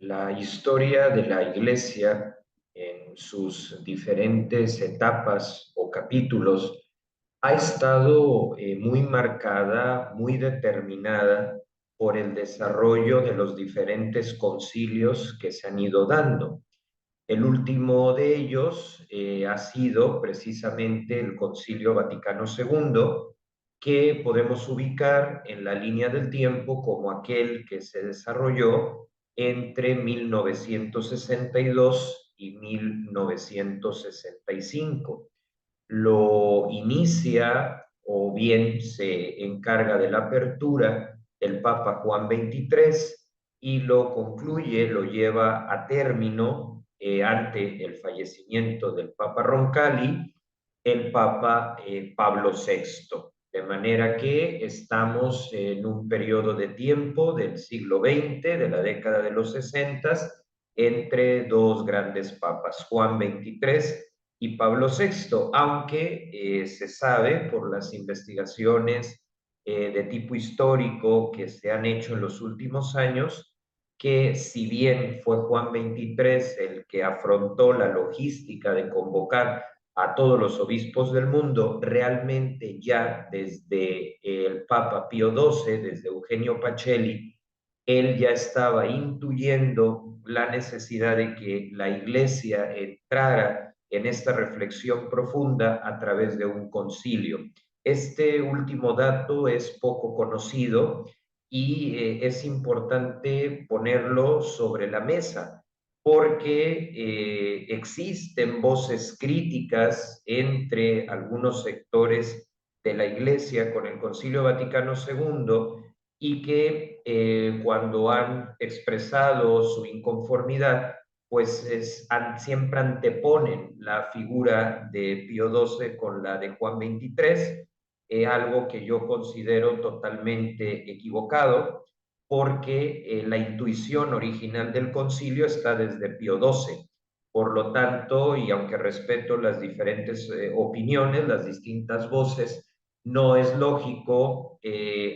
La historia de la Iglesia en sus diferentes etapas o capítulos ha estado muy marcada, muy determinada por el desarrollo de los diferentes concilios que se han ido dando. El último de ellos ha sido precisamente el Concilio Vaticano II, que podemos ubicar en la línea del tiempo como aquel que se desarrolló entre 1962 y 1965. Lo inicia o bien se encarga de la apertura el Papa Juan XXIII y lo concluye, lo lleva a término ante el fallecimiento del Papa Roncalli, el Papa Pablo VI. De manera que estamos en un periodo de tiempo del siglo XX, de la década de los 60, entre dos grandes papas, Juan XXIII y Pablo VI, aunque se sabe por las investigaciones de tipo histórico que se han hecho en los últimos años, que si bien fue Juan XXIII el que afrontó la logística de convocar a todos los obispos del mundo, realmente ya desde el Papa Pío XII, desde Eugenio Pacelli, él ya estaba intuyendo la necesidad de que la Iglesia entrara en esta reflexión profunda a través de un concilio. Este último dato es poco conocido y es importante ponerlo sobre la mesa porque existen voces críticas entre algunos sectores de la Iglesia con el Concilio Vaticano II y que cuando han expresado su inconformidad, pues siempre anteponen la figura de Pío XII con la de Juan XXIII, algo que yo considero totalmente equivocado, porque la intuición original del concilio está desde Pío XII. Por lo tanto, y aunque respeto las diferentes opiniones, las distintas voces, no es lógico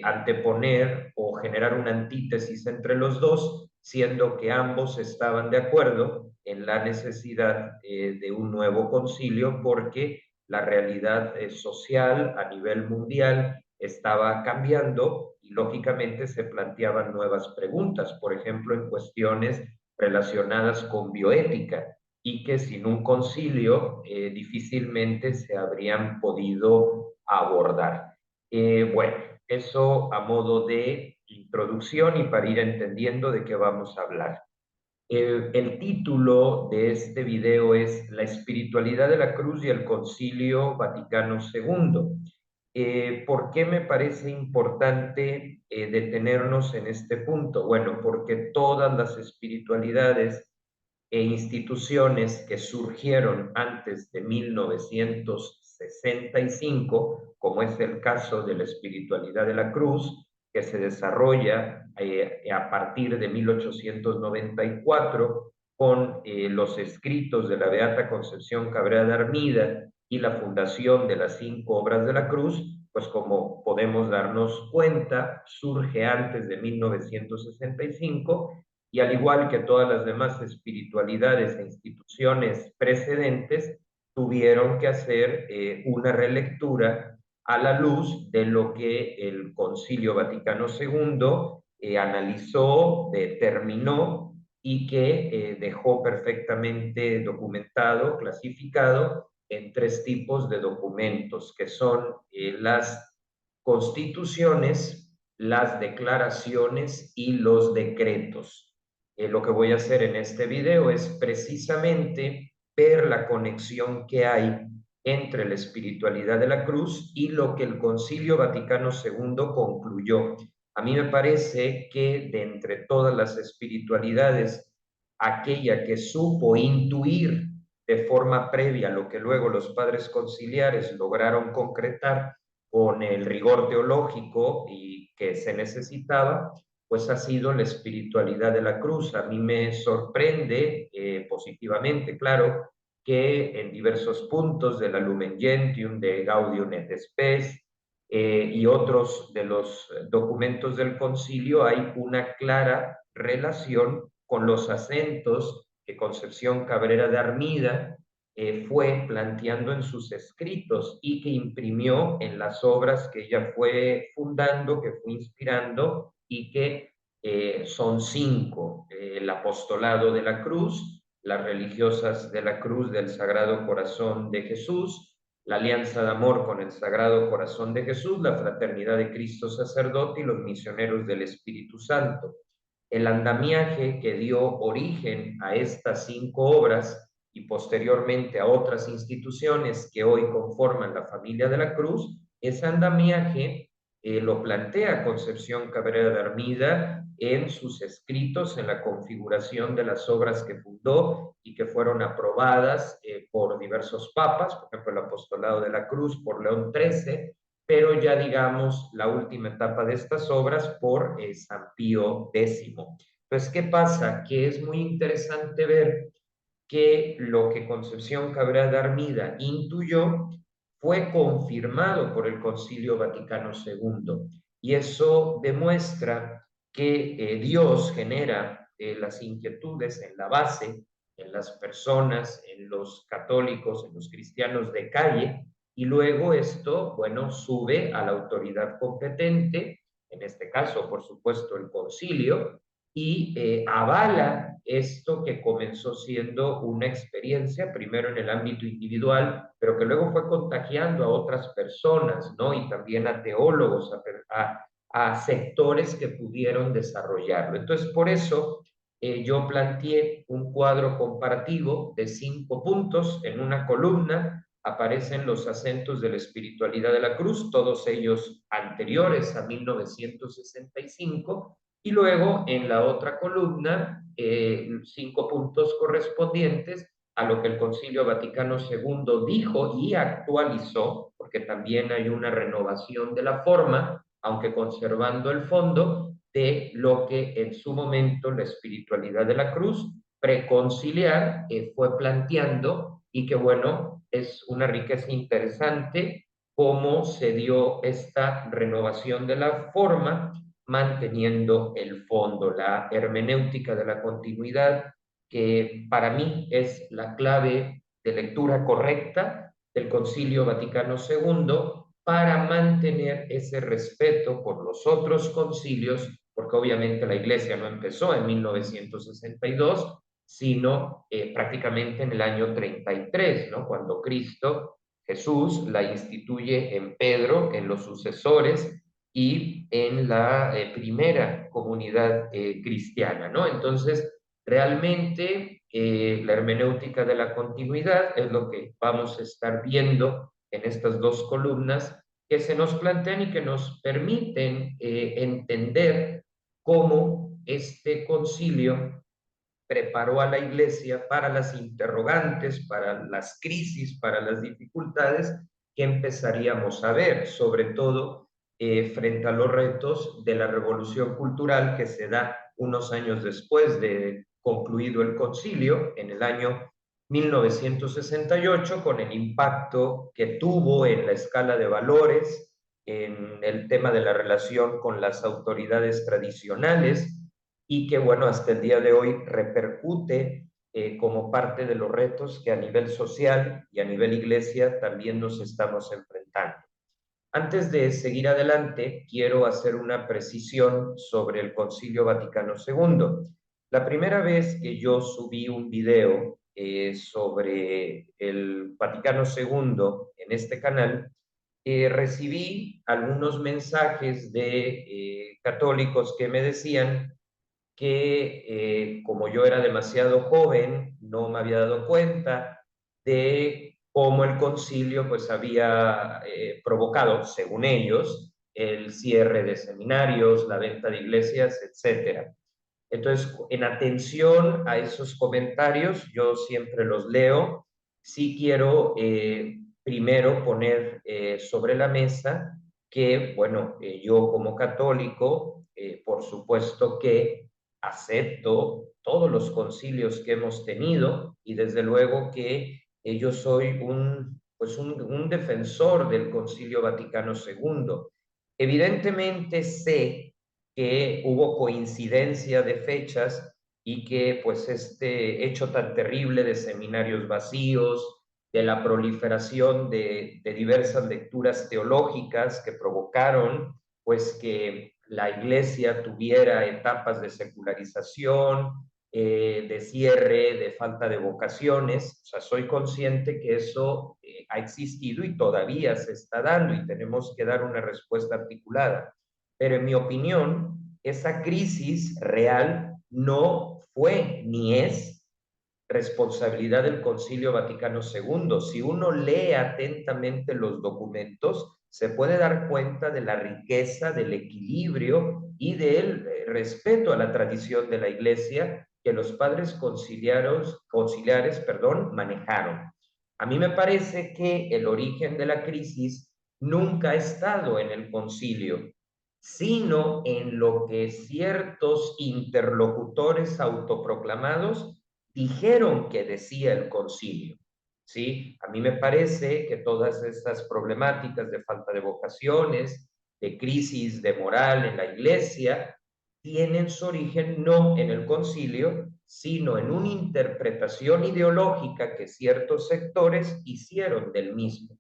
anteponer o generar una antítesis entre los dos, siendo que ambos estaban de acuerdo en la necesidad de un nuevo concilio porque la realidad social a nivel mundial estaba cambiando y lógicamente se planteaban nuevas preguntas, por ejemplo, en cuestiones relacionadas con bioética y que sin un concilio difícilmente se habrían podido abordar. Bueno, eso a modo de introducción y para ir entendiendo de qué vamos a hablar. El título de este video es La espiritualidad de la cruz y el Concilio Vaticano II. ¿Por qué me parece importante detenernos en este punto? Bueno, porque todas las espiritualidades e instituciones que surgieron antes de 1965, como es el caso de la espiritualidad de la cruz, que se desarrolla a partir de 1894 con los escritos de la Beata Concepción Cabrera de Armida y la fundación de las 5 obras de la cruz, pues como podemos darnos cuenta, surge antes de 1965 y al igual que todas las demás espiritualidades e instituciones precedentes, tuvieron que hacer una relectura a la luz de lo que el Concilio Vaticano II analizó, determinó y que dejó perfectamente documentado, clasificado en 3 tipos de documentos, que son las constituciones, las declaraciones y los decretos. Lo que voy a hacer en este video es precisamente ver la conexión que hay entre la espiritualidad de la cruz y lo que el Concilio Vaticano II concluyó. A mí me parece que de entre todas las espiritualidades, aquella que supo intuir de forma previa lo que luego los padres conciliares lograron concretar con el rigor teológico y que se necesitaba, pues ha sido la espiritualidad de la cruz. A mí me sorprende positivamente, claro, que en diversos puntos de la Lumen Gentium, de Gaudium et Spes y otros de los documentos del concilio hay una clara relación con los acentos que Concepción Cabrera de Armida fue planteando en sus escritos y que imprimió en las obras que ella fue fundando, que fue inspirando y que son 5: el apostolado de la cruz, las religiosas de la cruz del Sagrado Corazón de Jesús, la alianza de amor con el Sagrado Corazón de Jesús, la fraternidad de Cristo sacerdote y los misioneros del Espíritu Santo. El andamiaje que dio origen a estas 5 obras y posteriormente a otras instituciones que hoy conforman la familia de la Cruz, ese andamiaje lo plantea Concepción Cabrera de Armida en sus escritos, en la configuración de las obras que fundó y que fueron aprobadas por diversos papas, por ejemplo el Apostolado de la Cruz por León XIII, pero ya digamos la última etapa de estas obras por San Pío X. Entonces, ¿qué pasa? Que es muy interesante ver que lo que Concepción Cabrera de Armida intuyó fue confirmado por el Concilio Vaticano II. Y eso demuestra que Dios genera las inquietudes en la base, en las personas, en los católicos, en los cristianos de calle, y luego esto, bueno, sube a la autoridad competente, en este caso, por supuesto, el concilio, y avala esto que comenzó siendo una experiencia, primero en el ámbito individual, pero que luego fue contagiando a otras personas, ¿no? Y también a teólogos, a sectores que pudieron desarrollarlo. Entonces, por eso yo planteé un cuadro comparativo de 5 puntos en una columna. Aparecen los acentos de la espiritualidad de la cruz, todos ellos anteriores a 1965, y luego en la otra columna, 5 puntos correspondientes a lo que el Concilio Vaticano II dijo y actualizó, porque también hay una renovación de la forma, aunque conservando el fondo, de lo que en su momento la espiritualidad de la cruz preconciliar fue planteando, y que bueno, es una riqueza interesante cómo se dio esta renovación de la forma manteniendo el fondo, la hermenéutica de la continuidad, que para mí es la clave de lectura correcta del Concilio Vaticano II para mantener ese respeto por los otros concilios, porque obviamente la Iglesia no empezó en 1962, sino prácticamente en el año 33, ¿no? Cuando Cristo, Jesús, la instituye en Pedro, en los sucesores, y en la primera comunidad cristiana, ¿no? Entonces, realmente la hermenéutica de la continuidad es lo que vamos a estar viendo en estas 2 columnas que se nos plantean y que nos permiten entender cómo este concilio preparó a la Iglesia para las interrogantes, para las crisis, para las dificultades que empezaríamos a ver, sobre todo frente a los retos de la revolución cultural que se da unos años después de concluido el concilio, en el año 1968, con el impacto que tuvo en la escala de valores, en el tema de la relación con las autoridades tradicionales, y que, bueno, hasta el día de hoy repercute como parte de los retos que a nivel social y a nivel iglesia también nos estamos enfrentando. Antes de seguir adelante, quiero hacer una precisión sobre el Concilio Vaticano II. La primera vez que yo subí un video sobre el Vaticano II en este canal, recibí algunos mensajes de católicos que me decían que como yo era demasiado joven, no me había dado cuenta de cómo el concilio pues había provocado, según ellos, el cierre de seminarios, la venta de iglesias, etcétera. Entonces, en atención a esos comentarios, yo siempre los leo. Sí quiero primero poner sobre la mesa que, bueno, yo como católico, por supuesto que acepto todos los concilios que hemos tenido y desde luego que yo soy pues un defensor del Concilio Vaticano II. Evidentemente sé que hubo coincidencia de fechas y que pues este hecho tan terrible de seminarios vacíos, de la proliferación de diversas lecturas teológicas que provocaron pues que la iglesia tuviera etapas de secularización, de cierre, de falta de vocaciones. O sea, soy consciente que eso ha existido y todavía se está dando y tenemos que dar una respuesta articulada. Pero en mi opinión, esa crisis real no fue ni es responsabilidad del Concilio Vaticano II. Si uno lee atentamente los documentos, se puede dar cuenta de la riqueza, del equilibrio y del respeto a la tradición de la Iglesia que los padres conciliares, manejaron. A mí me parece que el origen de la crisis nunca ha estado en el concilio, sino en lo que ciertos interlocutores autoproclamados dijeron que decía el concilio. ¿Sí? A mí me parece que todas estas problemáticas de falta de vocaciones, de crisis de moral en la iglesia, tienen su origen no en el concilio, sino en una interpretación ideológica que ciertos sectores hicieron del mismo.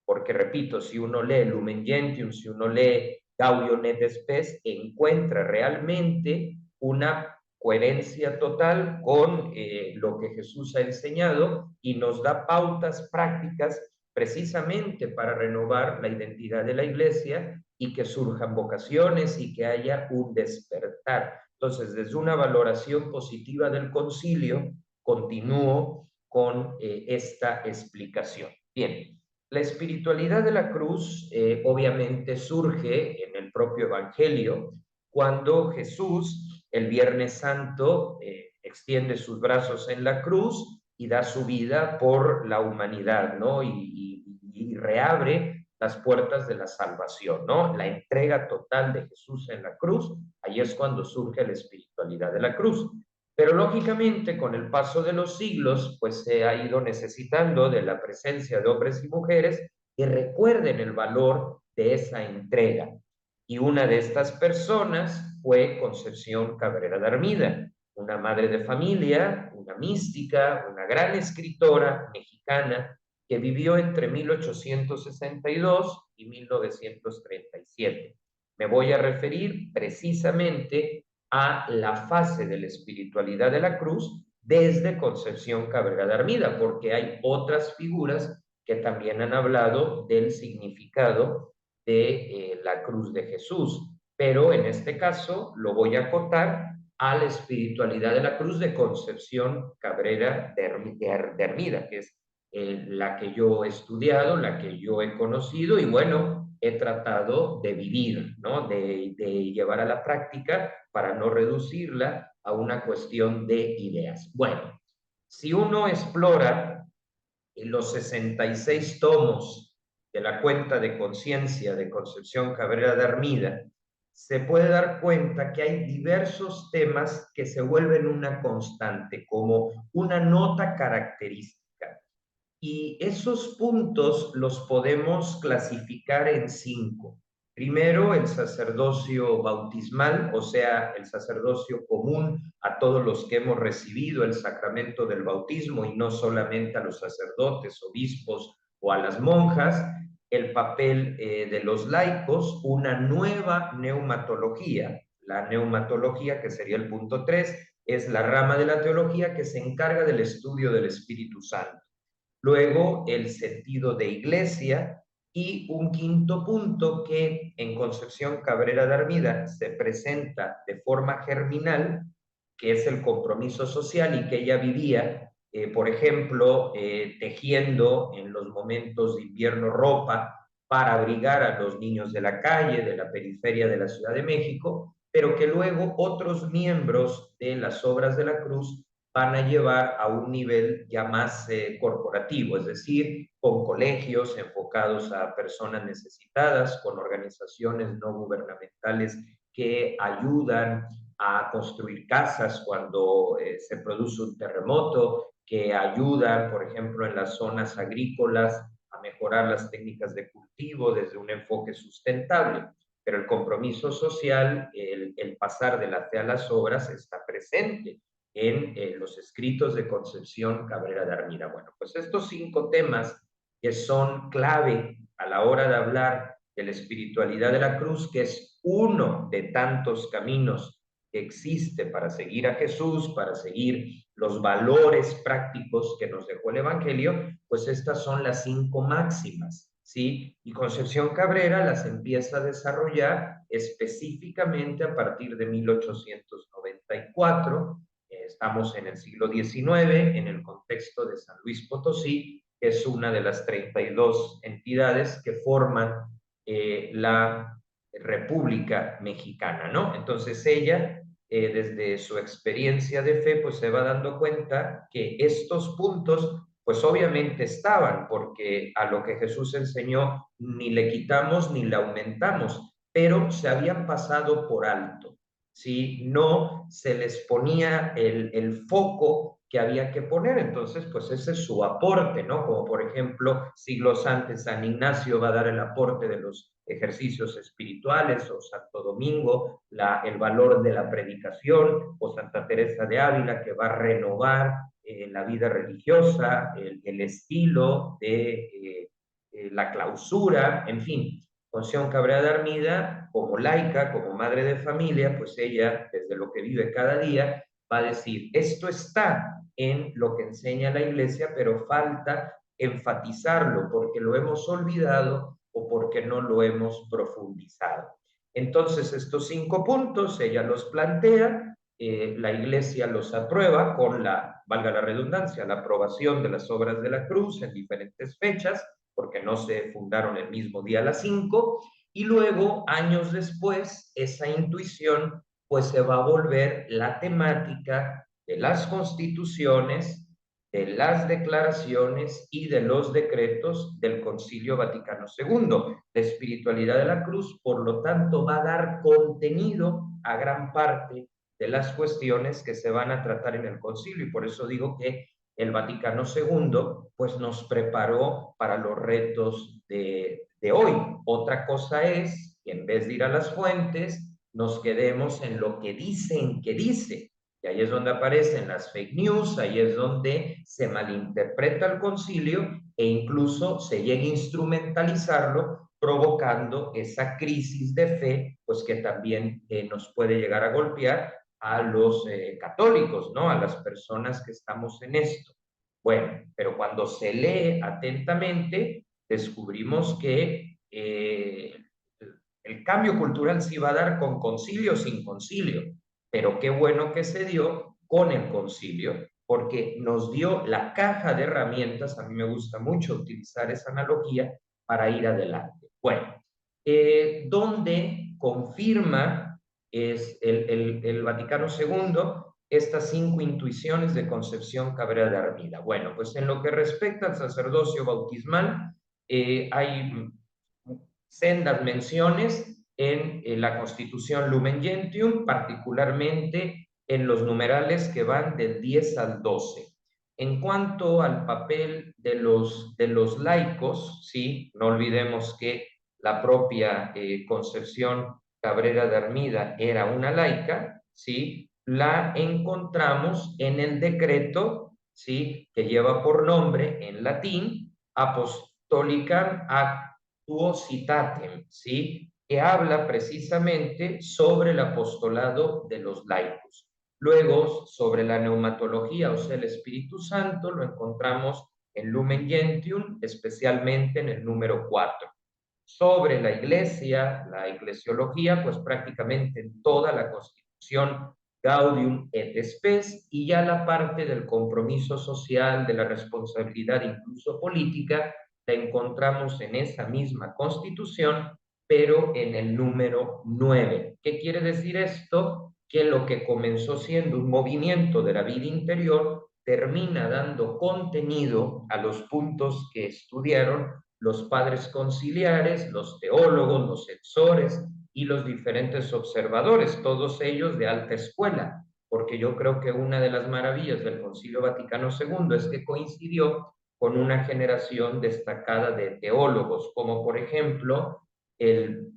Porque, repito, si uno lee Lumen Gentium, si uno lee Gaudium et Spes, encuentra realmente una coherencia total con lo que Jesús ha enseñado y nos da pautas prácticas precisamente para renovar la identidad de la iglesia y que surjan vocaciones y que haya un despertar. Entonces, desde una valoración positiva del concilio, continúo con esta explicación. Bien, la espiritualidad de la cruz obviamente surge en el propio Evangelio cuando Jesús el Viernes Santo extiende sus brazos en la cruz y da su vida por la humanidad, ¿no? Y reabre las puertas de la salvación, ¿no? La entrega total de Jesús en la cruz, ahí es cuando surge la espiritualidad de la cruz. Pero lógicamente, con el paso de los siglos, pues se ha ido necesitando de la presencia de hombres y mujeres que recuerden el valor de esa entrega. Y una de estas personas fue Concepción Cabrera de Armida, una madre de familia, una mística, una gran escritora mexicana que vivió entre 1862 y 1937. Me voy a referir precisamente a la fase de la espiritualidad de la cruz desde Concepción Cabrera de Armida, porque hay otras figuras que también han hablado del significado de la cruz de Jesús, pero en este caso lo voy a acotar a la espiritualidad de la cruz de Concepción Cabrera de Armida, que es la que yo he estudiado, la que yo he conocido y bueno, he tratado de vivir, ¿no? De llevar a la práctica para no reducirla a una cuestión de ideas. Bueno, si uno explora los 66 tomos de la cuenta de conciencia de Concepción Cabrera de Armida, se puede dar cuenta que hay diversos temas que se vuelven una constante, como una nota característica. Y esos puntos los podemos clasificar en 5. Primero, el sacerdocio bautismal, o sea, el sacerdocio común a todos los que hemos recibido el sacramento del bautismo y no solamente a los sacerdotes, obispos o a las monjas. El papel de los laicos, una nueva neumatología. La neumatología, que sería el punto 3, es la rama de la teología que se encarga del estudio del Espíritu Santo. Luego, el sentido de iglesia y un quinto punto que en Concepción Cabrera de Armida se presenta de forma germinal, que es el compromiso social y que ella vivía, por ejemplo, tejiendo en los momentos de invierno ropa para abrigar a los niños de la calle, de la periferia de la Ciudad de México, pero que luego otros miembros de las Obras de la Cruz van a llevar a un nivel ya más corporativo, es decir, con colegios enfocados a personas necesitadas, con organizaciones no gubernamentales que ayudan a construir casas cuando se produce un terremoto, que ayudan, por ejemplo, en las zonas agrícolas a mejorar las técnicas de cultivo desde un enfoque sustentable. Pero el compromiso social, el pasar de la fe a las obras está presente en los escritos de Concepción Cabrera de Armida. Bueno, pues estos 5 temas que son clave a la hora de hablar de la espiritualidad de la cruz, que es uno de tantos caminos que existe para seguir a Jesús, para seguir los valores prácticos que nos dejó el Evangelio, pues estas son las 5 máximas, ¿sí? Y Concepción Cabrera las empieza a desarrollar específicamente a partir de 1894. Estamos en el siglo XIX, en el contexto de San Luis Potosí, que es una de las 32 entidades que forman la República Mexicana, ¿no? Entonces ella, desde su experiencia de fe, pues se va dando cuenta que estos puntos, pues obviamente estaban, porque a lo que Jesús enseñó ni le quitamos ni le aumentamos, pero se habían pasado por alto, ¿sí? No se les ponía el foco que había que poner. Entonces, pues ese es su aporte, ¿no? Como por ejemplo, siglos antes San Ignacio va a dar el aporte de los ejercicios espirituales, o Santo Domingo, el valor de la predicación, o Santa Teresa de Ávila, que va a renovar la vida religiosa, el estilo de la clausura, en fin. Concepción Cabrera de Armida, como laica, como madre de familia, pues ella, desde lo que vive cada día, va a decir, esto está en lo que enseña la Iglesia, pero falta enfatizarlo porque lo hemos olvidado o porque no lo hemos profundizado. Entonces, estos 5 puntos ella los plantea, la Iglesia los aprueba con la, valga la redundancia, la aprobación de las obras de la cruz en diferentes fechas, porque no se fundaron el mismo día las 5, y luego, años después, esa intuición pues se va a volver la temática de las constituciones, de las declaraciones y de los decretos del Concilio Vaticano II. La espiritualidad de la cruz, por lo tanto, va a dar contenido a gran parte de las cuestiones que se van a tratar en el concilio, y por eso digo que el Vaticano II pues nos preparó para los retos de hoy. Otra cosa es que en vez de ir a las fuentes, nos quedemos en lo que dicen que dice. Y ahí es donde aparecen las fake news, ahí es donde se malinterpreta el concilio e incluso se llega a instrumentalizarlo, provocando esa crisis de fe, pues que también nos puede llegar a golpear a los católicos, ¿no? A las personas que estamos en esto. Bueno, pero cuando se lee atentamente, descubrimos que el cambio cultural se iba a dar con concilio o sin concilio, pero qué bueno que se dio con el concilio, porque nos dio la caja de herramientas, a mí me gusta mucho utilizar esa analogía, para ir adelante. Bueno, donde confirma es el Vaticano II estas 5 intuiciones de Concepción Cabrera de Armida. Bueno, pues en lo que respecta al sacerdocio bautismal, hay sendas menciones en la Constitución Lumen Gentium, particularmente en los numerales que van del 10 al 12. En cuanto al papel de los laicos, sí, no olvidemos que la propia Concepción Cabrera de Armida era una laica, sí, la encontramos en el decreto, sí, que lleva por nombre en latín Apostolicam Actuositatem, ¿sí? Que habla precisamente sobre el apostolado de los laicos. Luego, sobre la neumatología, o sea, el Espíritu Santo, lo encontramos en Lumen Gentium, especialmente en el número 4. Sobre la iglesia, la eclesiología, pues prácticamente en toda la Constitución Gaudium et Spes, y ya la parte del compromiso social, de la responsabilidad incluso política, la encontramos en esa misma Constitución, pero en el número 9. ¿Qué quiere decir esto? Que lo que comenzó siendo un movimiento de la vida interior termina dando contenido a los puntos que estudiaron los padres conciliares, los teólogos, los censores y los diferentes observadores, todos ellos de alta escuela, porque yo creo que una de las maravillas del Concilio Vaticano II es que coincidió con una generación destacada de teólogos, como por ejemplo el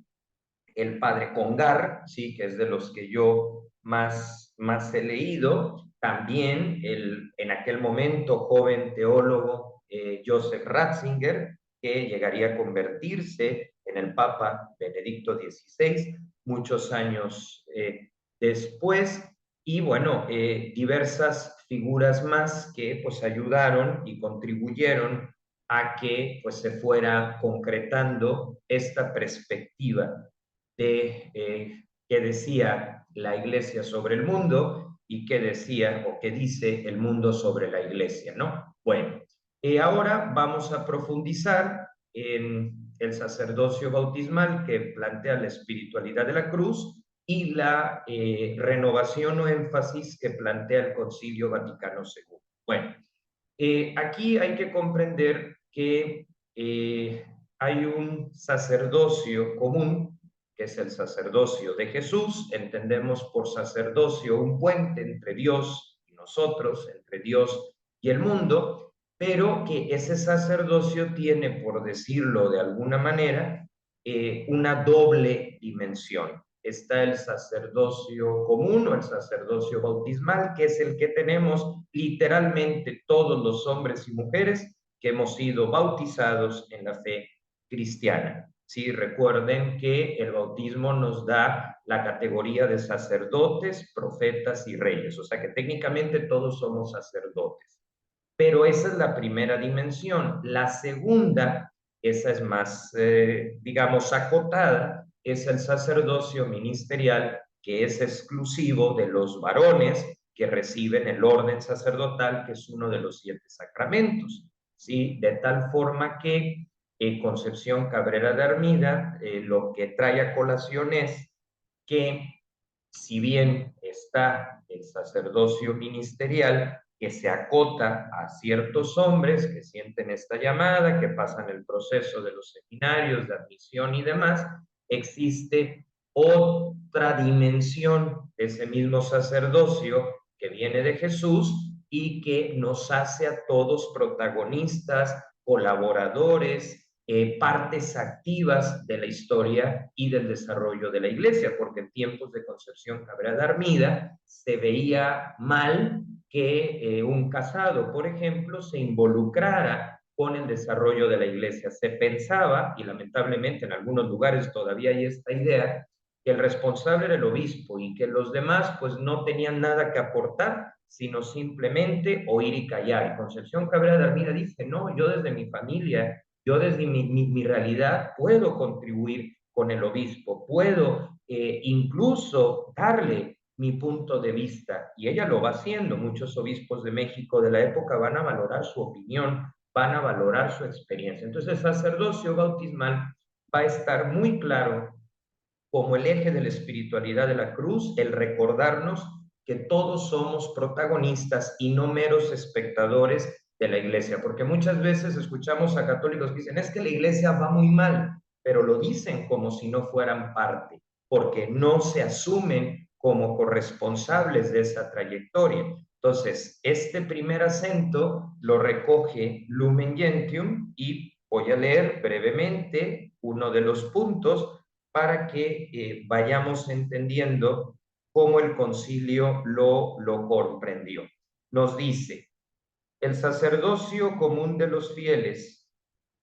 padre Congar, ¿sí? Que es de los que yo más he leído, también en aquel momento joven teólogo Joseph Ratzinger, que llegaría a convertirse en el Papa Benedicto XVI muchos años después, y bueno, diversas figuras más que pues ayudaron y contribuyeron a que pues se fuera concretando esta perspectiva de qué decía la Iglesia sobre el mundo y qué decía o qué dice el mundo sobre la Iglesia, ¿no? Bueno, ahora vamos a profundizar en el sacerdocio bautismal que plantea la espiritualidad de la cruz y la renovación o énfasis que plantea el Concilio Vaticano II. Bueno, aquí hay que comprender que hay un sacerdocio común, que es el sacerdocio de Jesús. Entendemos por sacerdocio un puente entre Dios y nosotros, entre Dios y el mundo, pero que ese sacerdocio tiene, por decirlo de alguna manera, una doble dimensión. Está el sacerdocio común o el sacerdocio bautismal, que es el que tenemos literalmente todos los hombres y mujeres que hemos sido bautizados en la fe cristiana. Sí, recuerden que el bautismo nos da la categoría de sacerdotes, profetas y reyes, o sea que técnicamente todos somos sacerdotes. Pero esa es la primera dimensión. La segunda, esa es más, digamos, acotada, es el sacerdocio ministerial, que es exclusivo de los varones que reciben el orden sacerdotal, que es uno de los 7 sacramentos. ¿Sí? De tal forma que Concepción Cabrera de Armida lo que trae a colación es que si bien está el sacerdocio ministerial que se acota a ciertos hombres que sienten esta llamada, que pasan el proceso de los seminarios de admisión y demás, existe otra dimensión de ese mismo sacerdocio que viene de Jesús y que nos hace a todos protagonistas, colaboradores, partes activas de la historia y del desarrollo de la iglesia, porque en tiempos de Concepción Cabrera de Armida se veía mal que un casado, por ejemplo, se involucrara con el desarrollo de la iglesia. Se pensaba, y lamentablemente en algunos lugares todavía hay esta idea, que el responsable era el obispo y que los demás pues no tenían nada que aportar, sino simplemente oír y callar. Y Concepción Cabrera de Armida dice, no, yo desde mi familia, yo desde mi realidad puedo contribuir con el obispo, puedo incluso darle mi punto de vista, y ella lo va haciendo. Muchos obispos de México de la época van a valorar su opinión, van a valorar su experiencia. Entonces el sacerdocio bautismal va a estar muy claro como el eje de la espiritualidad de la cruz, el recordarnos que todos somos protagonistas y no meros espectadores de la iglesia, porque muchas veces escuchamos a católicos que dicen, es que la iglesia va muy mal, pero lo dicen como si no fueran parte, porque no se asumen como corresponsables de esa trayectoria. Entonces, este primer acento lo recoge Lumen Gentium y voy a leer brevemente uno de los puntos para que vayamos entendiendo cómo el concilio lo comprendió. Nos dice, el sacerdocio común de los fieles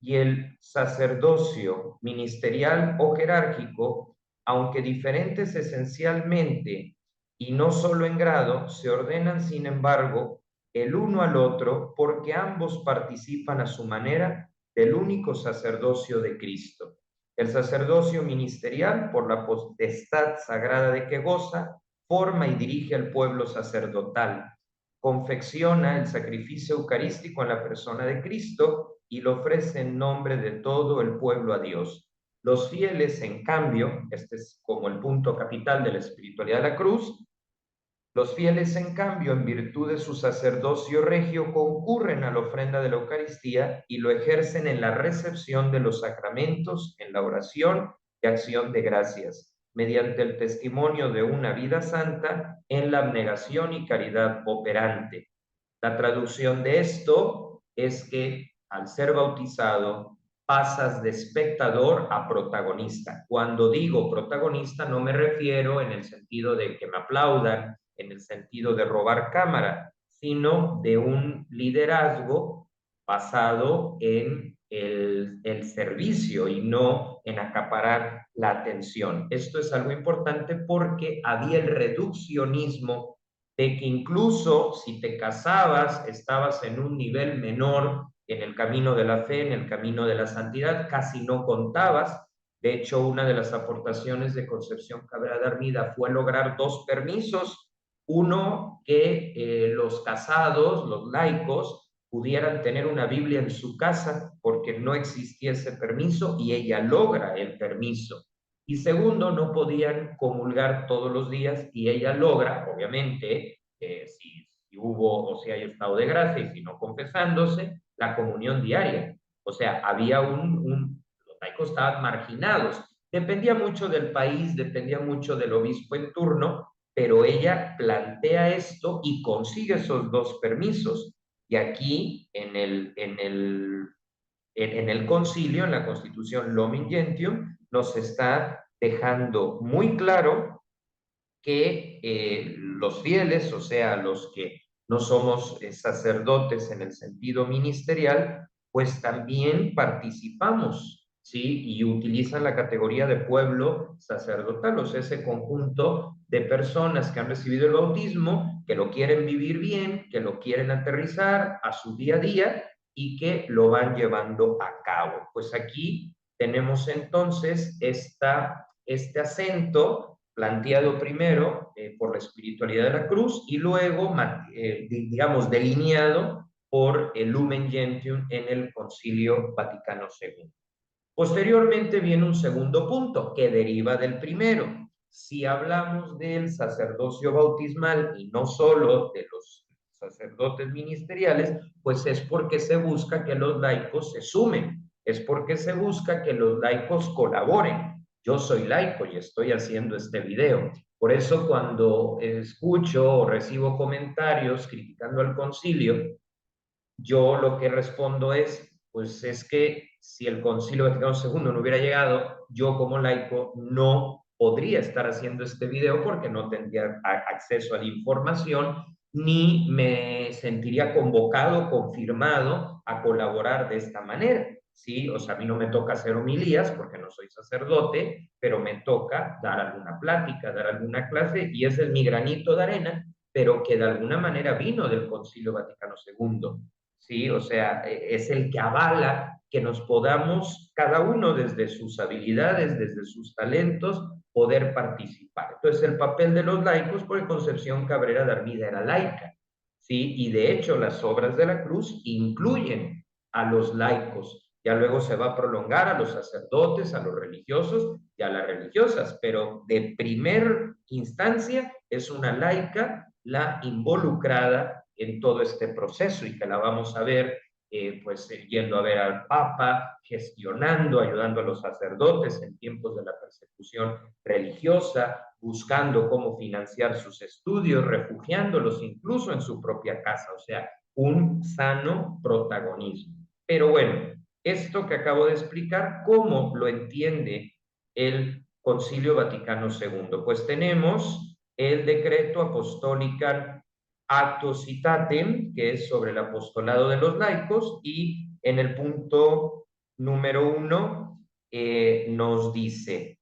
y el sacerdocio ministerial o jerárquico, aunque diferentes esencialmente y no solo en grado, se ordenan sin embargo el uno al otro porque ambos participan a su manera del único sacerdocio de Cristo. El sacerdocio ministerial, por la potestad sagrada de que goza, forma y dirige al pueblo sacerdotal, confecciona el sacrificio eucarístico en la persona de Cristo y lo ofrece en nombre de todo el pueblo a Dios. Los fieles, en cambio, este es como el punto capital de la espiritualidad de la cruz, los fieles, en cambio, en virtud de su sacerdocio regio, concurren a la ofrenda de la Eucaristía y lo ejercen en la recepción de los sacramentos, en la oración y acción de gracias, mediante el testimonio de una vida santa, en la abnegación y caridad operante. La traducción de esto es que al ser bautizado pasas de espectador a protagonista. Cuando digo protagonista no me refiero en el sentido de que me aplaudan, en el sentido de robar cámara, sino de un liderazgo basado en el servicio y no en acaparar la atención. Esto es algo importante porque había el reduccionismo de que incluso si te casabas, estabas en un nivel menor en el camino de la fe, en el camino de la santidad, casi no contabas. De hecho, una de las aportaciones de Concepción Cabrera de Armida fue lograr dos permisos. Uno, que los casados, los laicos, pudieran tener una Biblia en su casa porque no existía ese permiso y ella logra el permiso. Y segundo, no podían comulgar todos los días y ella logra, obviamente, si hubo o si hay estado de gracia y si no confesándose, la comunión diaria. O sea, había los laicos estaban marginados. Dependía mucho del país, dependía mucho del obispo en turno, pero ella plantea esto y consigue esos dos permisos. Y aquí, en el concilio, en la Constitución Lumen Gentium, nos está dejando muy claro que los fieles, o sea, los que no somos sacerdotes en el sentido ministerial, pues también participamos, ¿sí? Y utilizan la categoría de pueblo sacerdotal, o sea, ese conjunto de personas que han recibido el bautismo, que lo quieren vivir bien, que lo quieren aterrizar a su día a día y que lo van llevando a cabo. Pues aquí tenemos entonces este acento planteado primero por la espiritualidad de la cruz y luego, digamos, delineado por el Lumen Gentium en el Concilio Vaticano II. Posteriormente viene un segundo punto que deriva del primero. Si hablamos del sacerdocio bautismal y no solo de los sacerdotes ministeriales, pues es porque se busca que los laicos se sumen, es porque se busca que los laicos colaboren. Yo soy laico y estoy haciendo este video. Por eso cuando escucho o recibo comentarios criticando al concilio, yo lo que respondo es, pues es que si el Concilio Vaticano II no hubiera llegado, yo como laico no podría estar haciendo este video porque no tendría acceso a la información ni me sentiría convocado, confirmado a colaborar de esta manera. Sí, o sea, a mí no me toca hacer homilías porque no soy sacerdote, pero me toca dar alguna plática, dar alguna clase y ese es mi granito de arena, pero que de alguna manera vino del Concilio Vaticano II. ¿Sí? O sea, es el que avala que nos podamos, cada uno desde sus habilidades, desde sus talentos, poder participar. Entonces, el papel de los laicos, porque Concepción Cabrera de Armida era laica, ¿sí? Y de hecho, las obras de la cruz incluyen a los laicos. Ya luego se va a prolongar a los sacerdotes, a los religiosos y a las religiosas, pero de primer instancia es una laica la involucrada en todo este proceso y que la vamos a ver yendo a ver al Papa, gestionando, ayudando a los sacerdotes en tiempos de la persecución religiosa, buscando cómo financiar sus estudios, refugiándolos incluso en su propia casa, o sea, un sano protagonismo. Pero bueno, esto que acabo de explicar, ¿cómo lo entiende el Concilio Vaticano II? Pues tenemos el decreto apostólica Acto Citatem, que es sobre el apostolado de los laicos, y en el punto número 1 nos dice,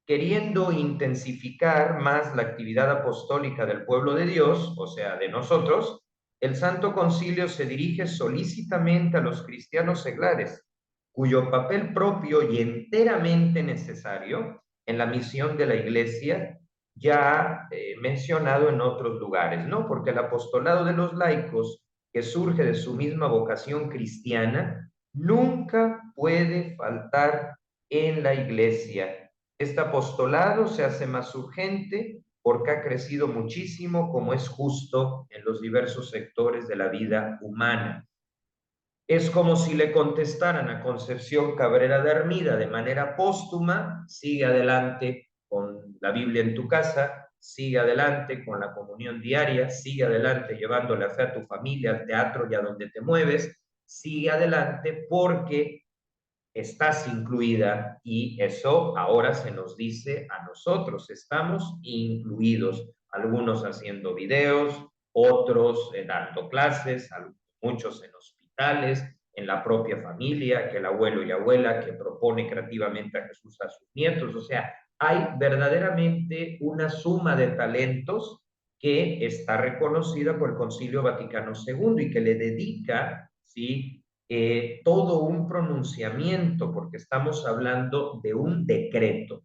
queriendo intensificar más la actividad apostólica del pueblo de Dios, o sea, de nosotros, el Santo Concilio se dirige solícitamente a los cristianos seglares, cuyo papel propio y enteramente necesario en la misión de la Iglesia ya mencionado en otros lugares, ¿no? Porque el apostolado de los laicos, que surge de su misma vocación cristiana, nunca puede faltar en la Iglesia. Este apostolado se hace más urgente porque ha crecido muchísimo, como es justo en los diversos sectores de la vida humana. Es como si le contestaran a Concepción Cabrera de Armida de manera póstuma, sigue adelante con la Biblia en tu casa, sigue adelante con la comunión diaria, sigue adelante llevando la fe a tu familia, al teatro y a donde te mueves, sigue adelante porque estás incluida y eso ahora se nos dice a nosotros, estamos incluidos. algunos haciendo videos, otros dando clases, muchos en hospitales, en la propia familia, que el abuelo y abuela que propone creativamente a Jesús a sus nietos. O sea, hay verdaderamente una suma de talentos que está reconocida por el Concilio Vaticano II y que le dedica, ¿sí? Todo un pronunciamiento, porque estamos hablando de un decreto.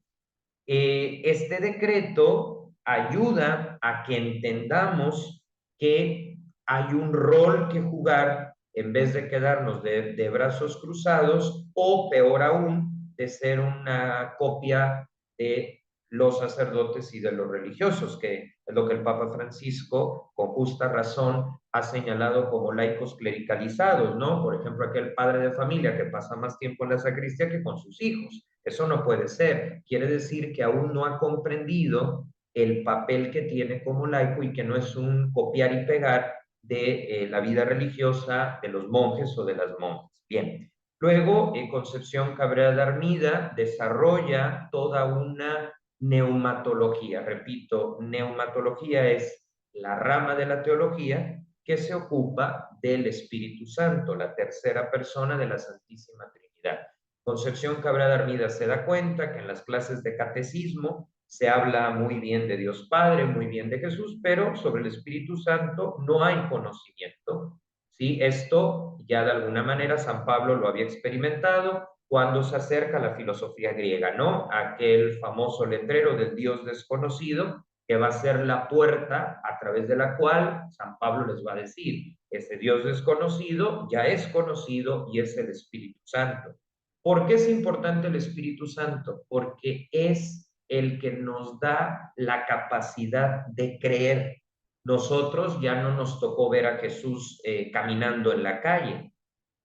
Este decreto ayuda a que entendamos que hay un rol que jugar en vez de quedarnos de brazos cruzados o peor aún, de ser una copia de los sacerdotes y de los religiosos, que es lo que el Papa Francisco, con justa razón, ha señalado como laicos clericalizados, ¿no? Por ejemplo, aquel padre de familia que pasa más tiempo en la sacristía que con sus hijos. Eso no puede ser. Quiere decir que aún no ha comprendido el papel que tiene como laico y que no es un copiar y pegar de la vida religiosa de los monjes o de las monjas. Bien. Luego, Concepción Cabrera de Armida desarrolla toda una neumatología. Repito, neumatología es la rama de la teología que se ocupa del Espíritu Santo, la tercera persona de la Santísima Trinidad. Concepción Cabrera de Armida se da cuenta que en las clases de catecismo se habla muy bien de Dios Padre, muy bien de Jesús, pero sobre el Espíritu Santo no hay conocimiento. ¿Sí? Esto ya de alguna manera San Pablo lo había experimentado cuando se acerca a la filosofía griega, ¿no? Aquel famoso letrero del Dios desconocido que va a ser la puerta a través de la cual San Pablo les va a decir, ese Dios desconocido ya es conocido y es el Espíritu Santo. ¿Por qué es importante el Espíritu Santo? Porque es el que nos da la capacidad de creer. Nosotros ya no nos tocó ver a Jesús caminando en la calle,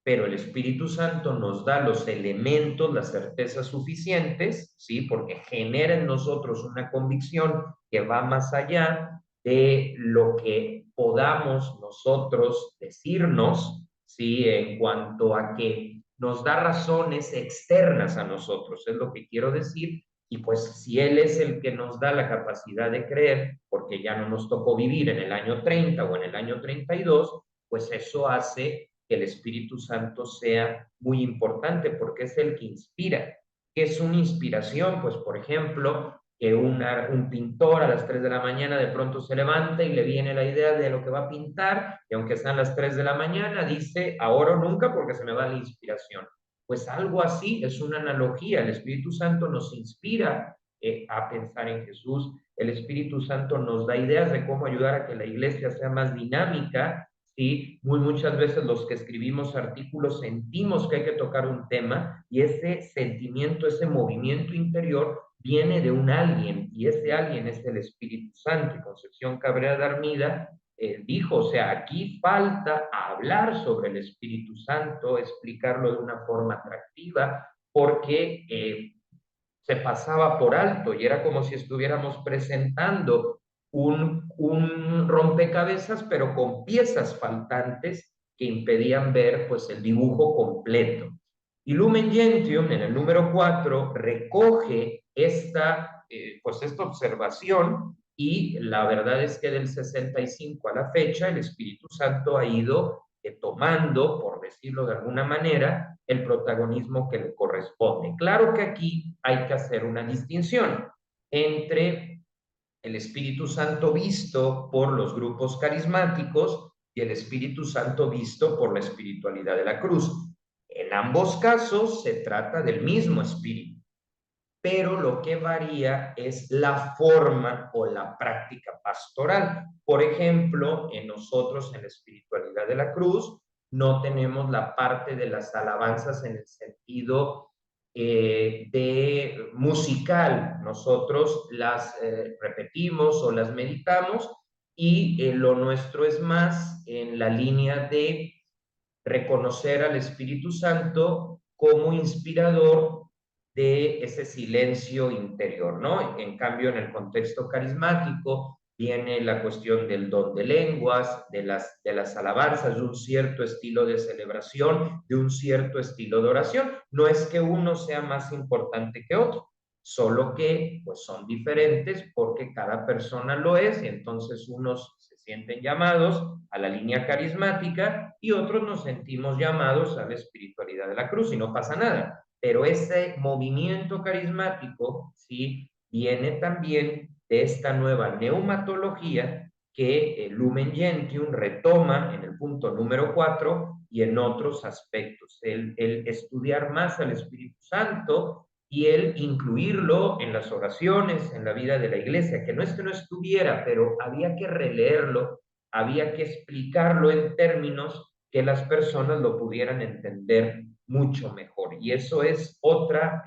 pero el Espíritu Santo nos da los elementos, las certezas suficientes, ¿sí? Porque genera en nosotros una convicción que va más allá de lo que podamos nosotros decirnos, ¿sí? En cuanto a que nos da razones externas a nosotros, es lo que quiero decir. Y pues si Él es el que nos da la capacidad de creer, porque ya no nos tocó vivir en el año 30 o en el año 32, pues eso hace que el Espíritu Santo sea muy importante porque es el que inspira. ¿Qué es una inspiración? Pues, por ejemplo, que un pintor a las 3 de la mañana de pronto se levanta y le viene la idea de lo que va a pintar, y aunque sean las 3 de la mañana, dice, ahora o nunca porque se me va la inspiración. Pues algo así es una analogía. El Espíritu Santo nos inspira a pensar en Jesús. El Espíritu Santo nos da ideas de cómo ayudar a que la iglesia sea más dinámica. ¿Sí? Muchas veces los que escribimos artículos sentimos que hay que tocar un tema y ese sentimiento, ese movimiento interior viene de un alguien y ese alguien es el Espíritu Santo. Y Concepción Cabrera de Armida dijo, o sea, aquí falta hablar sobre el Espíritu Santo, explicarlo de una forma atractiva, porque se pasaba por alto y era como si estuviéramos presentando un rompecabezas, pero con piezas faltantes que impedían ver pues, el dibujo completo. Y Lumen Gentium, en el número 4, recoge pues esta observación y la verdad es que del 65 a la fecha el Espíritu Santo ha ido tomando, por decirlo de alguna manera, el protagonismo que le corresponde. Claro que aquí hay que hacer una distinción entre el Espíritu Santo visto por los grupos carismáticos y el Espíritu Santo visto por la espiritualidad de la cruz. En ambos casos se trata del mismo Espíritu, pero lo que varía es la forma o la práctica pastoral. Por ejemplo, en nosotros en la espiritualidad de la cruz no tenemos la parte de las alabanzas en el sentido de musical. Nosotros las repetimos o las meditamos y lo nuestro es más en la línea de reconocer al Espíritu Santo como inspirador de ese silencio interior, ¿no? En cambio, en el contexto carismático viene la cuestión del don de lenguas, de las alabanzas, de un cierto estilo de celebración, de un cierto estilo de oración. No es que uno sea más importante que otro, solo que pues son diferentes porque cada persona lo es y entonces unos se sienten llamados a la línea carismática y otros nos sentimos llamados a la espiritualidad de la cruz y no pasa nada. Pero ese movimiento carismático, sí, viene también de esta nueva neumatología que Lumen Gentium retoma en el punto número 4 y en otros aspectos. El estudiar más al Espíritu Santo y el incluirlo en las oraciones, en la vida de la iglesia, que no es que no estuviera, pero había que releerlo, había que explicarlo en términos que las personas lo pudieran entender mucho mejor. Y eso es otra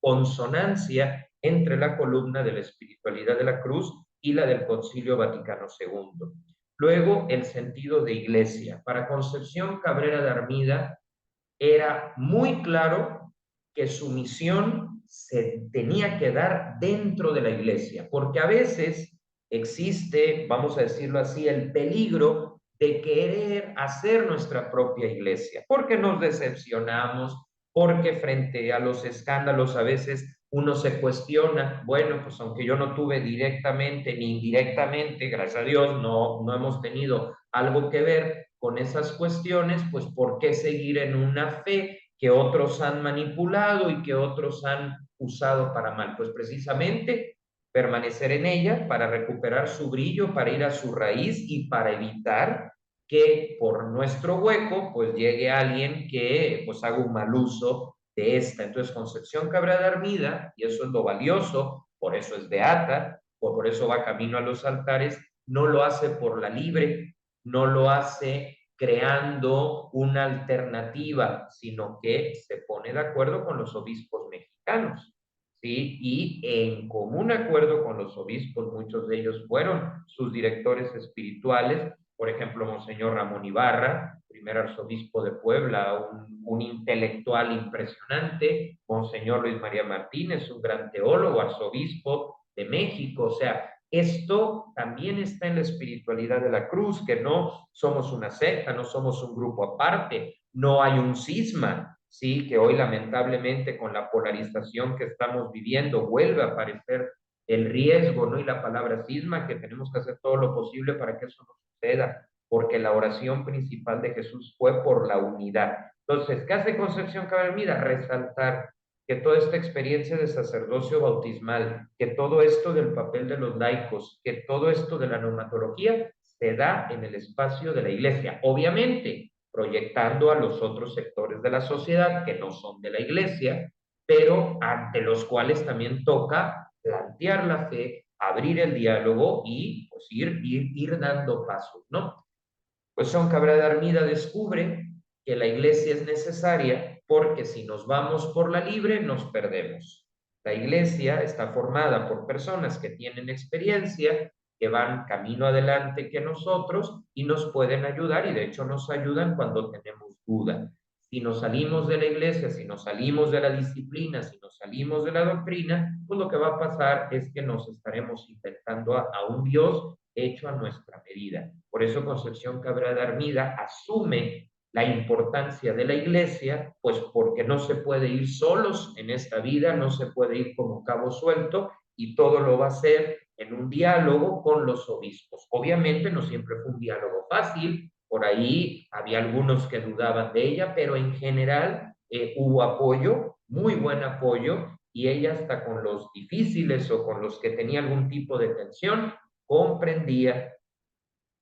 consonancia entre la columna de la espiritualidad de la cruz y la del Concilio Vaticano II. Luego, el sentido de iglesia. Para Concepción Cabrera de Armida era muy claro que su misión se tenía que dar dentro de la iglesia, porque a veces existe, vamos a decirlo así, el peligro de querer hacer nuestra propia iglesia, porque nos decepcionamos, porque frente a los escándalos a veces uno se cuestiona, bueno, pues aunque yo no tuve directamente ni indirectamente, gracias a Dios, no hemos tenido algo que ver con esas cuestiones, pues ¿por qué seguir en una fe que otros han manipulado y que otros han usado para mal? Pues precisamente permanecer en ella para recuperar su brillo, para ir a su raíz y para evitar que por nuestro hueco pues llegue alguien que pues haga un mal uso de esta. Entonces Concepción Cabrera de Armida, y eso es lo valioso, por eso es beata, por eso va camino a los altares, no lo hace por la libre, no lo hace creando una alternativa, sino que se pone de acuerdo con los obispos mexicanos, ¿sí? Y en común acuerdo con los obispos, muchos de ellos fueron sus directores espirituales, por ejemplo, Monseñor Ramón Ibarra, primer arzobispo de Puebla, un intelectual impresionante, Monseñor Luis María Martínez, un gran teólogo, arzobispo de México, o sea, esto también está en la espiritualidad de la cruz, que no somos una secta, no somos un grupo aparte, no hay un cisma, sí, que hoy lamentablemente con la polarización que estamos viviendo vuelve a aparecer el riesgo, ¿no? Y la palabra cisma, que tenemos que hacer todo lo posible para que eso no suceda, porque la oración principal de Jesús fue por la unidad. Entonces, ¿qué hace Concepción Cabrera? Resaltar que toda esta experiencia de sacerdocio bautismal, que todo esto del papel de los laicos, que todo esto de la neumatología se da en el espacio de la iglesia, obviamente proyectando a los otros sectores de la sociedad que no son de la iglesia, pero ante los cuales también toca plantear la fe, abrir el diálogo y pues ir dando pasos, ¿no? Pues Son Cabrera de Armida descubre que la iglesia es necesaria porque si nos vamos por la libre nos perdemos. La iglesia está formada por personas que tienen experiencia, que van camino adelante que nosotros y nos pueden ayudar y de hecho nos ayudan cuando tenemos duda. Si nos salimos de la iglesia, si nos salimos de la disciplina, si nos salimos de la doctrina, pues lo que va a pasar es que nos estaremos inventando a un Dios hecho a nuestra medida. Por eso Concepción Cabrera de Armida asume la importancia de la iglesia, pues porque no se puede ir solos en esta vida, no se puede ir como cabo suelto y todo lo va a hacer en un diálogo con los obispos. Obviamente no siempre fue un diálogo fácil, por ahí había algunos que dudaban de ella, pero en general hubo apoyo, muy buen apoyo, y ella hasta con los difíciles o con los que tenía algún tipo de tensión, comprendía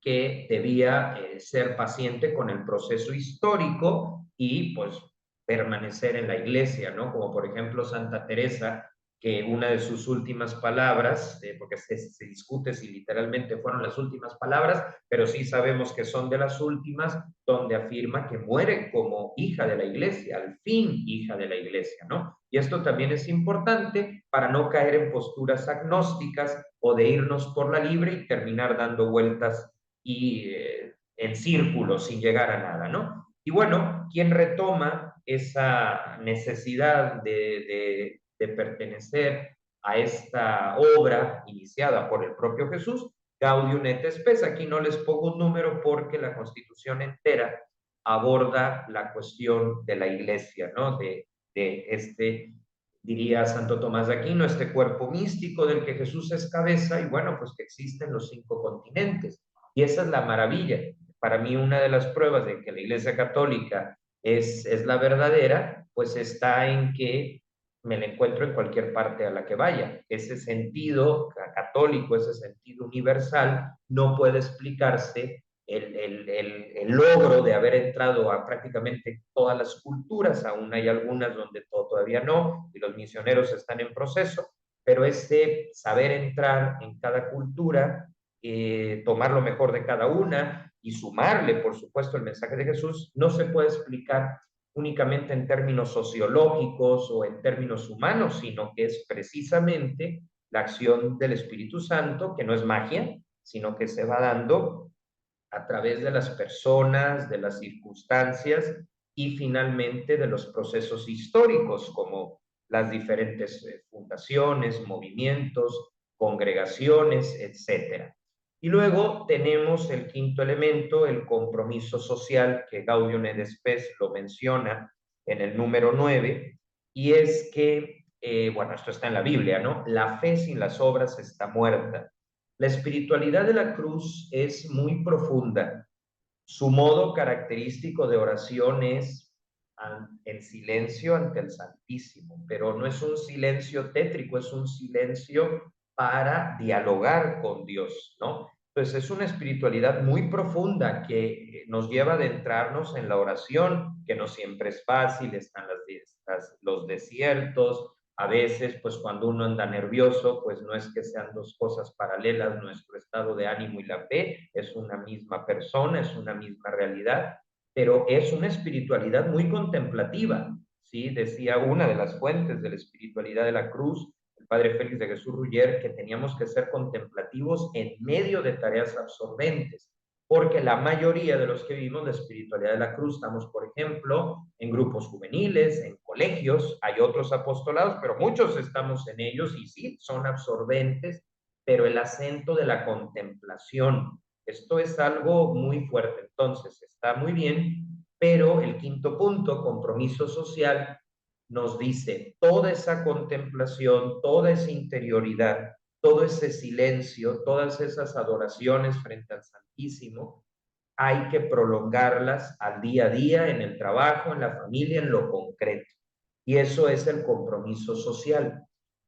que debía ser paciente con el proceso histórico y pues permanecer en la iglesia, ¿no? Como por ejemplo Santa Teresa, que una de sus últimas palabras, porque se discute si literalmente fueron las últimas palabras, pero sí sabemos que son de las últimas, donde afirma que muere como hija de la iglesia, al fin hija de la iglesia, ¿no? Y esto también es importante para no caer en posturas agnósticas o de irnos por la libre y terminar dando vueltas y en círculos sin llegar a nada, ¿no? Y bueno, ¿quién retoma esa necesidad de pertenecer a esta obra iniciada por el propio Jesús? Gaudium et Spes. Aquí no les pongo un número porque la Constitución entera aborda la cuestión de la iglesia, ¿no? De Diría Santo Tomás de Aquino, este cuerpo místico del que Jesús es cabeza, y bueno, pues que existen los 5 continentes. Y esa es la maravilla. Para mí, una de las pruebas de que la Iglesia Católica es la verdadera, pues está en que me la encuentro en cualquier parte a la que vaya. Ese sentido católico, ese sentido universal, no puede explicarse el logro de haber entrado a prácticamente todas las culturas. Aún hay algunas donde todavía no, y los misioneros están en proceso, pero este saber entrar en cada cultura, tomar lo mejor de cada una y sumarle, por supuesto, el mensaje de Jesús, no se puede explicar únicamente en términos sociológicos o en términos humanos, sino que es precisamente la acción del Espíritu Santo, que no es magia, sino que se va dando a través de las personas, de las circunstancias y finalmente de los procesos históricos, como las diferentes fundaciones, movimientos, congregaciones, etcétera. Y luego tenemos el quinto elemento, el compromiso social, que Gaudium et Spes lo menciona en el número 9, y es que, bueno, esto está en la Biblia, ¿no? La fe sin las obras está muerta. La espiritualidad de la cruz es muy profunda. Su modo característico de oración es en silencio ante el Santísimo, pero no es un silencio tétrico, es un silencio para dialogar con Dios, ¿no? Entonces es una espiritualidad muy profunda que nos lleva a adentrarnos en la oración, que no siempre es fácil, están los desiertos, a veces, pues cuando uno anda nervioso, pues no es que sean dos cosas paralelas, nuestro estado de ánimo y la fe, es una misma persona, es una misma realidad, pero es una espiritualidad muy contemplativa, ¿sí? Decía una de las fuentes de la espiritualidad de la cruz, el padre Félix de Jesús Ruller, que teníamos que ser contemplativos en medio de tareas absorbentes, porque la mayoría de los que vivimos la espiritualidad de la cruz estamos, por ejemplo, en grupos juveniles, en colegios, hay otros apostolados, pero muchos estamos en ellos y sí, son absorbentes, pero el acento de la contemplación, esto es algo muy fuerte. Entonces, está muy bien, pero el quinto punto, compromiso social, nos dice toda esa contemplación, toda esa interioridad, todo ese silencio, todas esas adoraciones frente al Santísimo, hay que prolongarlas al día a día, en el trabajo, en la familia, en lo concreto. Y eso es el compromiso social.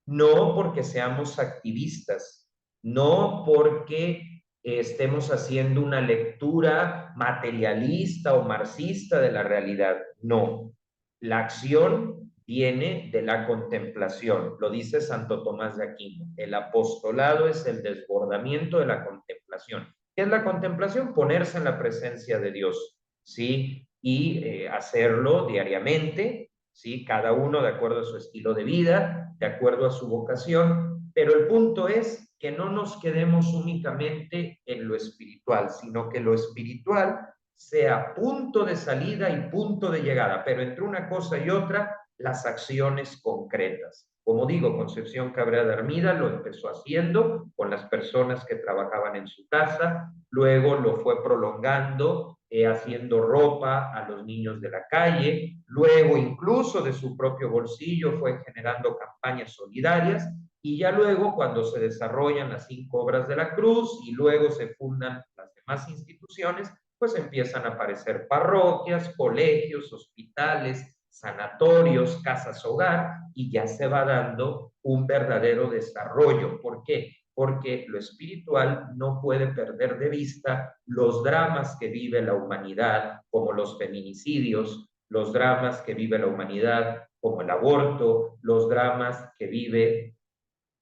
No porque seamos activistas, no porque estemos haciendo una lectura materialista o marxista de la realidad. No, la acción viene de la contemplación, lo dice Santo Tomás de Aquino. El apostolado es el desbordamiento de la contemplación. ¿Qué es la contemplación? Ponerse en la presencia de Dios, ¿sí? Y hacerlo diariamente, ¿sí? Cada uno de acuerdo a su estilo de vida, de acuerdo a su vocación, pero el punto es que no nos quedemos únicamente en lo espiritual, sino que lo espiritual sea punto de salida y punto de llegada, pero entre una cosa y otra, las acciones concretas. Como digo, Concepción Cabrera de Armida lo empezó haciendo con las personas que trabajaban en su casa, luego lo fue prolongando haciendo ropa a los niños de la calle, luego incluso de su propio bolsillo fue generando campañas solidarias y ya luego cuando se desarrollan las 5 obras de la cruz y luego se fundan las demás instituciones, pues empiezan a aparecer parroquias, colegios, hospitales, sanatorios, casas hogar, y ya se va dando un verdadero desarrollo. ¿Por qué? Porque lo espiritual no puede perder de vista los dramas que vive la humanidad, como los feminicidios, los dramas que vive la humanidad, como el aborto, los dramas que vive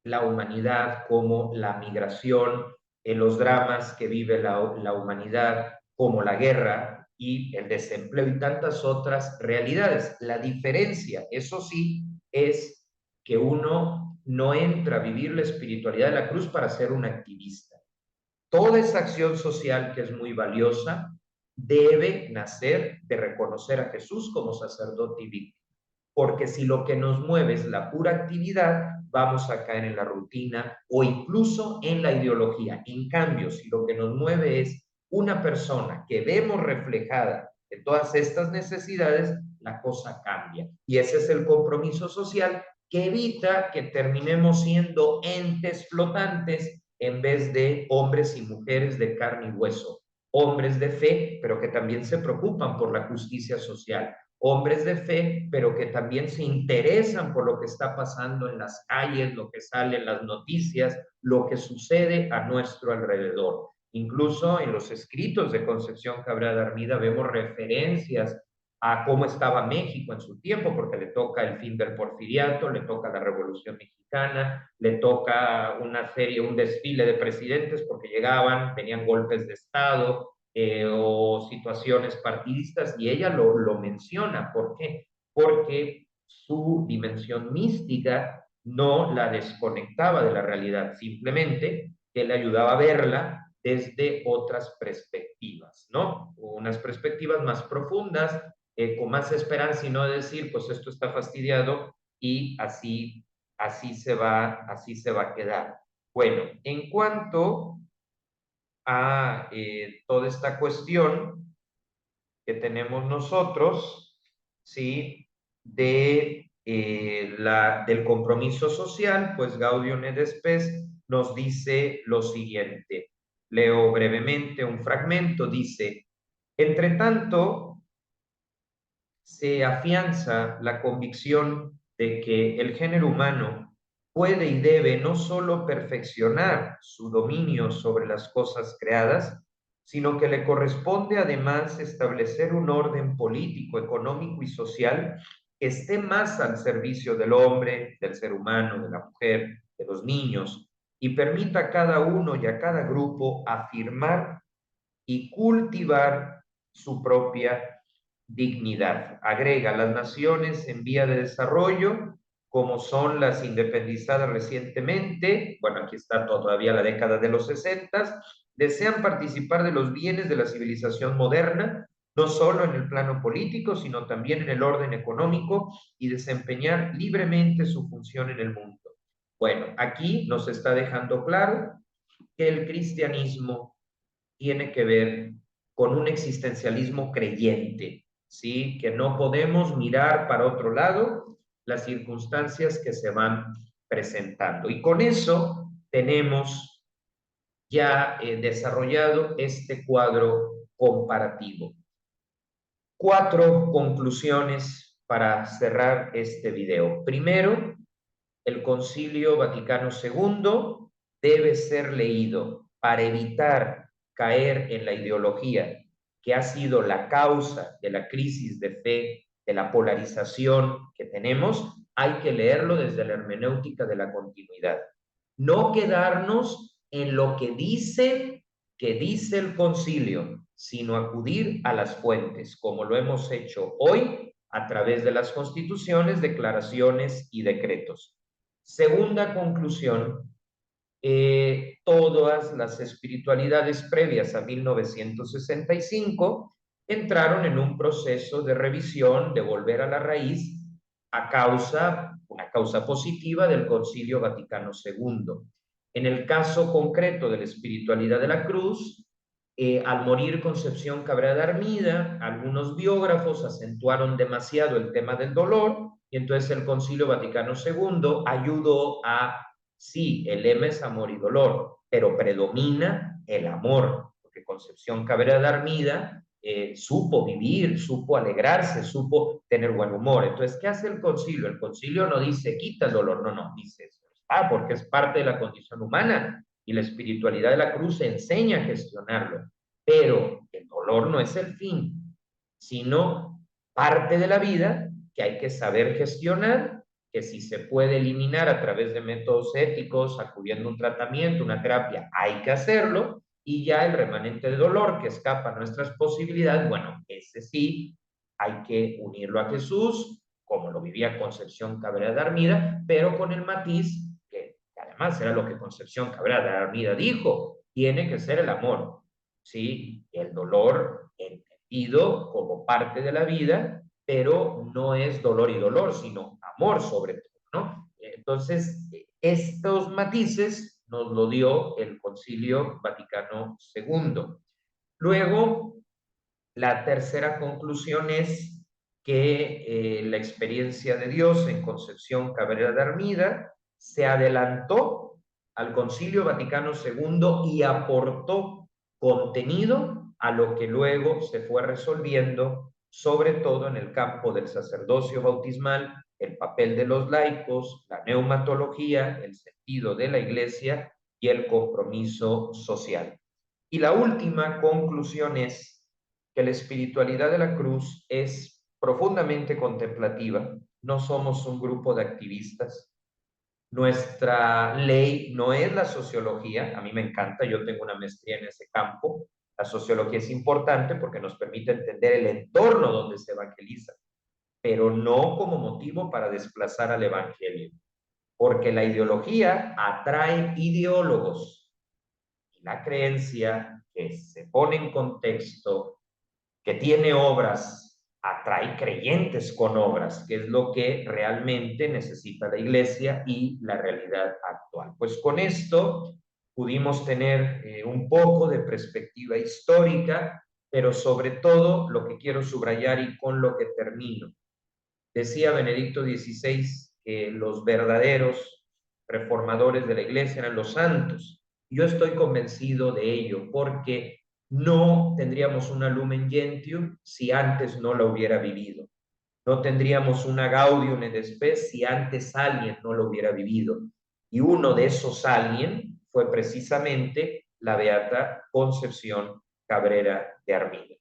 la humanidad, como la migración, los dramas que vive la humanidad, como la guerra y el desempleo y tantas otras realidades. La diferencia, eso sí, es que uno no entra a vivir la espiritualidad de la cruz para ser un activista. Toda esa acción social que es muy valiosa debe nacer de reconocer a Jesús como sacerdote y víctima. Porque si lo que nos mueve es la pura actividad, vamos a caer en la rutina o incluso en la ideología. En cambio, si lo que nos mueve es una persona que vemos reflejada de todas estas necesidades, la cosa cambia. Y ese es el compromiso social que evita que terminemos siendo entes flotantes en vez de hombres y mujeres de carne y hueso, hombres de fe, pero que también se preocupan por la justicia social, hombres de fe, pero que también se interesan por lo que está pasando en las calles, lo que sale en las noticias, lo que sucede a nuestro alrededor. Incluso en los escritos de Concepción Cabrera de Armida vemos referencias a cómo estaba México en su tiempo, porque le toca el fin del porfiriato, le toca la Revolución Mexicana, le toca una serie, un desfile de presidentes porque llegaban, tenían golpes de Estado o situaciones partidistas, y ella lo menciona. ¿Por qué? Porque su dimensión mística no la desconectaba de la realidad, simplemente que le ayudaba a verla desde otras perspectivas, ¿no? Unas perspectivas más profundas, con más esperanza, y no decir, pues esto está fastidiado y así se va a quedar. Bueno, en cuanto a toda esta cuestión que tenemos nosotros, ¿sí? Del compromiso social, pues Gaudium et Spes nos dice lo siguiente. Leo brevemente un fragmento, dice: entre tanto, se afianza la convicción de que el género humano puede y debe no solo perfeccionar su dominio sobre las cosas creadas, sino que le corresponde además establecer un orden político, económico y social que esté más al servicio del hombre, del ser humano, de la mujer, de los niños, y permita a cada uno y a cada grupo afirmar y cultivar su propia dignidad. Agrega: las naciones en vía de desarrollo, como son las independizadas recientemente, bueno, aquí está todavía la década de los 60, desean participar de los bienes de la civilización moderna, no solo en el plano político, sino también en el orden económico, y desempeñar libremente su función en el mundo. Bueno, aquí nos está dejando claro que el cristianismo tiene que ver con un existencialismo creyente, ¿sí? Que no podemos mirar para otro lado las circunstancias que se van presentando. Y con eso tenemos ya desarrollado este cuadro comparativo. 4 conclusiones para cerrar este video. Primero, el Concilio Vaticano II debe ser leído para evitar caer en la ideología que ha sido la causa de la crisis de fe, de la polarización que tenemos. Hay que leerlo desde la hermenéutica de la continuidad. No quedarnos en lo que dice el concilio, sino acudir a las fuentes, como lo hemos hecho hoy a través de las constituciones, declaraciones y decretos. Segunda conclusión: todas las espiritualidades previas a 1965 entraron en un proceso de revisión, de volver a la raíz, una causa positiva del Concilio Vaticano II. En el caso concreto de la espiritualidad de la cruz, al morir Concepción Cabrera de Armida, algunos biógrafos acentuaron demasiado el tema del dolor, y entonces el Concilio Vaticano II ayudó a, sí, el lema es amor y dolor, pero predomina el amor, porque Concepción Cabrera de Armida supo vivir, supo alegrarse, supo tener buen humor. Entonces, ¿qué hace el concilio? El concilio no dice quita el dolor, no, dice, porque es parte de la condición humana, y la espiritualidad de la cruz enseña a gestionarlo. Pero el dolor no es el fin, sino parte de la vida que hay que saber gestionar, que si se puede eliminar a través de métodos éticos, acudiendo a un tratamiento, una terapia, hay que hacerlo. Y ya el remanente de dolor que escapa a nuestras posibilidades, bueno, ese sí hay que unirlo a Jesús, como lo vivía Concepción Cabrera de Armida, pero con el matiz que además era lo que Concepción Cabrera de Armida dijo: tiene que ser el amor, ¿sí? El dolor entendido como parte de la vida, pero no es dolor y dolor, sino amor sobre todo, ¿no? Entonces, estos matices nos lo dio el Concilio Vaticano II. Luego, la tercera conclusión es que la experiencia de Dios en Concepción Cabrera de Armida se adelantó al Concilio Vaticano II y aportó contenido a lo que luego se fue resolviendo, sobre todo en el campo del sacerdocio bautismal, el papel de los laicos, la neumatología, el sentido de la Iglesia y el compromiso social. Y la última conclusión es que la espiritualidad de la cruz es profundamente contemplativa. No somos un grupo de activistas. Nuestra ley no es la sociología. A mí me encanta, yo tengo una maestría en ese campo. La sociología es importante porque nos permite entender el entorno donde se evangeliza, pero no como motivo para desplazar al evangelio, porque la ideología atrae ideólogos y la creencia que se pone en contexto, que tiene obras, atrae creyentes con obras, que es lo que realmente necesita la iglesia y la realidad actual. Pues con esto pudimos tener un poco de perspectiva histórica, pero sobre todo lo que quiero subrayar y con lo que termino. Decía Benedicto XVI que los verdaderos reformadores de la iglesia eran los santos. Yo estoy convencido de ello porque no tendríamos una Lumen Gentium si antes no la hubiera vivido. No tendríamos una Gaudium et Spes si antes alguien no lo hubiera vivido. Y uno de esos alguien fue precisamente la beata Concepción Cabrera de Armida.